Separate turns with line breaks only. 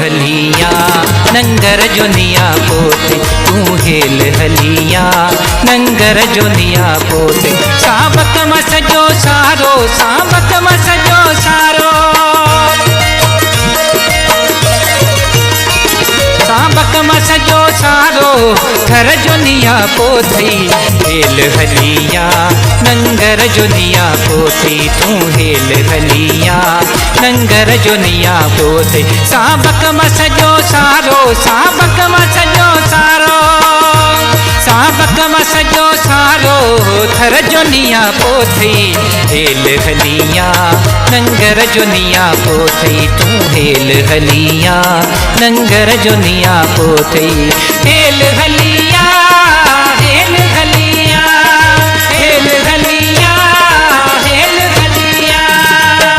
हलिया नंगर जुनिया पोते, तू हेल हलिया नंगर जुनिया पोते। साबक मस जो सारो, साबक मस जो सारो, साबक मस जो सारो घर जुनिया पोथी। हेल हलिया नंगर जुनिया पोथी, तू हेल हलिया नंगर जुनिया पोथी। साबक मस जो सारो, साबक मस जो सारो, साबक मस जो सारो घर जुनिया पोथी। हेल हलिया नंगर जुनिया पोथी, तू हेल हलिया नंगर जुनिया पोथी। हेल हलिया, हेल